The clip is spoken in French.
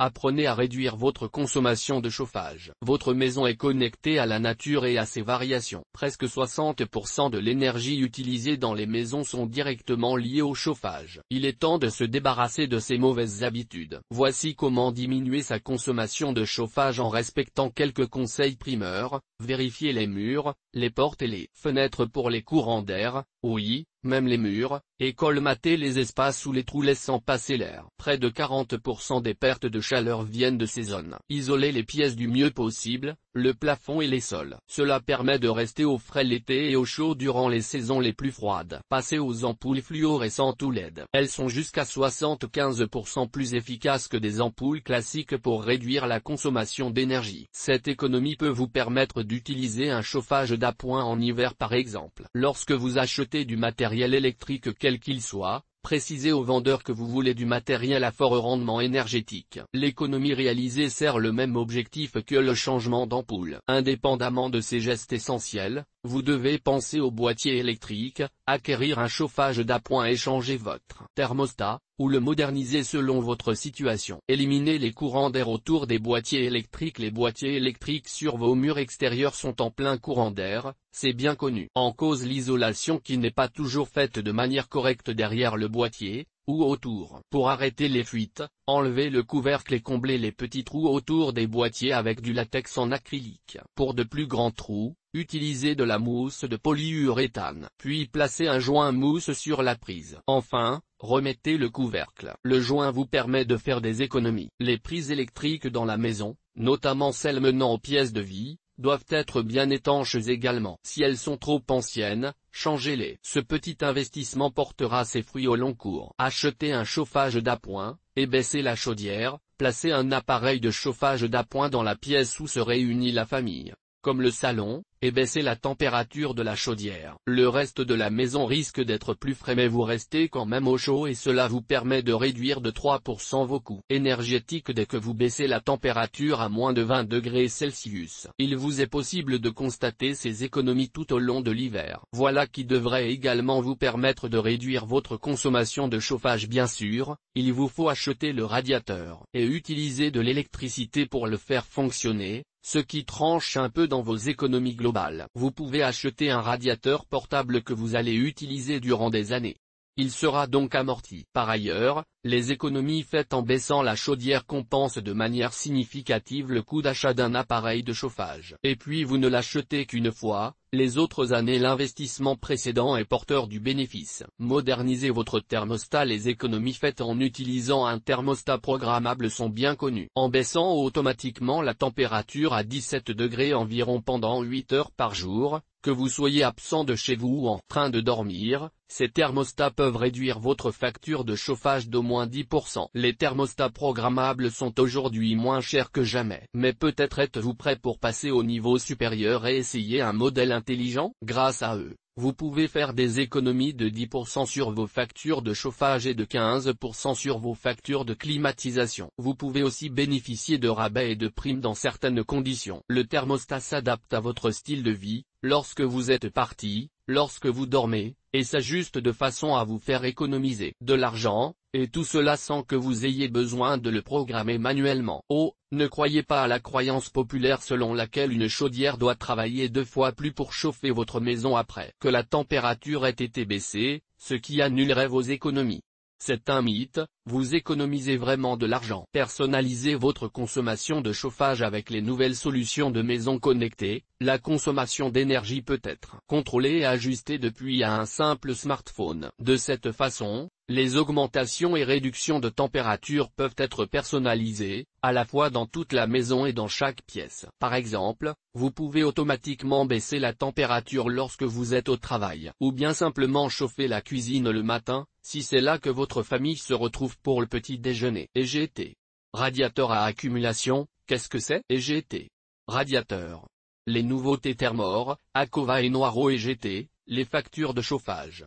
Apprenez à réduire votre consommation de chauffage. Votre maison est connectée à la nature et à ses variations. Presque 60% de l'énergie utilisée dans les maisons sont directement liées au chauffage. Il est temps de se débarrasser de ces mauvaises habitudes. Voici comment diminuer sa consommation de chauffage en respectant quelques conseils primeurs. Vérifiez les murs, les portes et les fenêtres pour les courants d'air, oui, même les murs, et colmatez les espaces ou les trous laissant passer l'air. Près de 40% des pertes de chaleur viennent de ces zones. Isolez les pièces du mieux possible, le plafond et les sols. Cela permet de rester au frais l'été et au chaud durant les saisons les plus froides. Passez aux ampoules fluorescentes ou LED. Elles sont jusqu'à 75% plus efficaces que des ampoules classiques pour réduire la consommation d'énergie. Cette économie peut vous permettre d'utiliser un chauffage d'appoint en hiver par exemple. Lorsque vous achetez du matériel électrique quel qu'il soit, précisez au vendeur que vous voulez du matériel à fort rendement énergétique. L'économie réalisée sert le même objectif que le changement d'ampoule. Indépendamment de ces gestes essentiels, vous devez penser au boîtier électrique, acquérir un chauffage d'appoint et changer votre thermostat, ou le moderniser selon votre situation. Éliminez les courants d'air autour des boîtiers électriques. Les boîtiers électriques sur vos murs extérieurs sont en plein courant d'air, c'est bien connu. En cause l'isolation qui n'est pas toujours faite de manière correcte derrière le boîtier, ou autour. Pour arrêter les fuites, enlevez le couvercle et comblez les petits trous autour des boîtiers avec du latex en acrylique. Pour de plus grands trous, utilisez de la mousse de polyuréthane. Puis placez un joint mousse sur la prise. Enfin, remettez le couvercle. Le joint vous permet de faire des économies. Les prises électriques dans la maison, notamment celles menant aux pièces de vie, doivent être bien étanches également. Si elles sont trop anciennes, changez-les. Ce petit investissement portera ses fruits au long cours. Achetez un chauffage d'appoint, et baissez la chaudière, placez un appareil de chauffage d'appoint dans la pièce où se réunit la famille, comme le salon, et baissez la température de la chaudière. Le reste de la maison risque d'être plus frais mais vous restez quand même au chaud et cela vous permet de réduire de 3% vos coûts énergétiques dès que vous baissez la température à moins de 20 degrés Celsius. Il vous est possible de constater ces économies tout au long de l'hiver. Voilà qui devrait également vous permettre de réduire votre consommation de chauffage. Bien sûr, il vous faut acheter le radiateur et utiliser de l'électricité pour le faire fonctionner, ce qui tranche un peu dans vos économies globales. Vous pouvez acheter un radiateur portable que vous allez utiliser durant des années. Il sera donc amorti. Par ailleurs, les économies faites en baissant la chaudière compensent de manière significative le coût d'achat d'un appareil de chauffage. Et puis vous ne l'achetez qu'une fois, les autres années l'investissement précédent est porteur du bénéfice. Modernisez votre thermostat. Les économies faites en utilisant un thermostat programmable sont bien connues. En baissant automatiquement la température à 17 degrés environ pendant 8 heures par jour, que vous soyez absent de chez vous ou en train de dormir, ces thermostats peuvent réduire votre facture de chauffage d'au moins 10%. Les thermostats programmables sont aujourd'hui moins chers que jamais. Mais peut-être êtes-vous prêt pour passer au niveau supérieur et essayer un modèle intelligent? Grâce à eux, vous pouvez faire des économies de 10% sur vos factures de chauffage et de 15% sur vos factures de climatisation. Vous pouvez aussi bénéficier de rabais et de primes dans certaines conditions. Le thermostat s'adapte à votre style de vie, lorsque vous êtes parti, lorsque vous dormez, et s'ajuste de façon à vous faire économiser de l'argent, et tout cela sans que vous ayez besoin de le programmer manuellement. Oh, ne croyez pas à la croyance populaire selon laquelle une chaudière doit travailler 2 fois plus pour chauffer votre maison après que la température ait été baissée, ce qui annulerait vos économies. C'est un mythe, vous économisez vraiment de l'argent. Personnalisez votre consommation de chauffage avec les nouvelles solutions de maisons connectées. La consommation d'énergie peut être contrôlée et ajustée depuis un simple smartphone. De cette façon, les augmentations et réductions de température peuvent être personnalisées, à la fois dans toute la maison et dans chaque pièce. Par exemple, vous pouvez automatiquement baisser la température lorsque vous êtes au travail, ou bien simplement chauffer la cuisine le matin, si c'est là que votre famille se retrouve pour le petit déjeuner. EGT. Radiateur à accumulation, qu'est-ce que c'est? EGT. Radiateur. Les nouveautés Thermor, Acova et Noireau. EGT, les factures de chauffage.